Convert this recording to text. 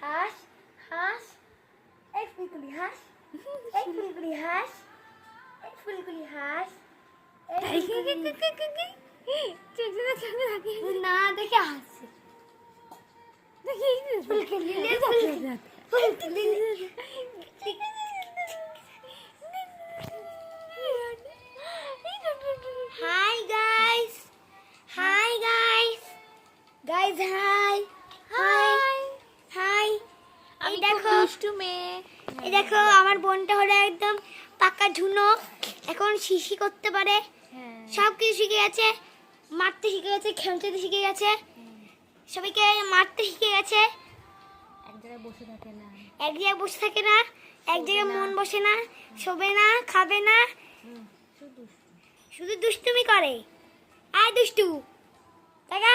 হাঁস হাঁস এই ফুলগুলি হাঁস এই ফুলগুলি হাঁস এই ফুলগুলি হাঁস না দেখে হাসছে Hi guys. Hi guys. Guys hi. Hi. Hi. এই দেখো দুষ্টু মেয়ে। এই দেখো আমার বোনটা হলো একদম পাকা ঝুনো, এখন শিশি করতে পারে, সব কিছু শিখে গেছে, মারতে শিখে গেছে, খেলতে শিখে গেছে, সবাইকে মারতে শিখে গেছে। এক জায়গায় বসে থাকে না, এক জায়গায় বসে থাকে না, এক জায়গায় মন বসে না, শোবে না, খাবে না, শুধু দুষ্টুমি করে। আয় দুষ্টু টাকা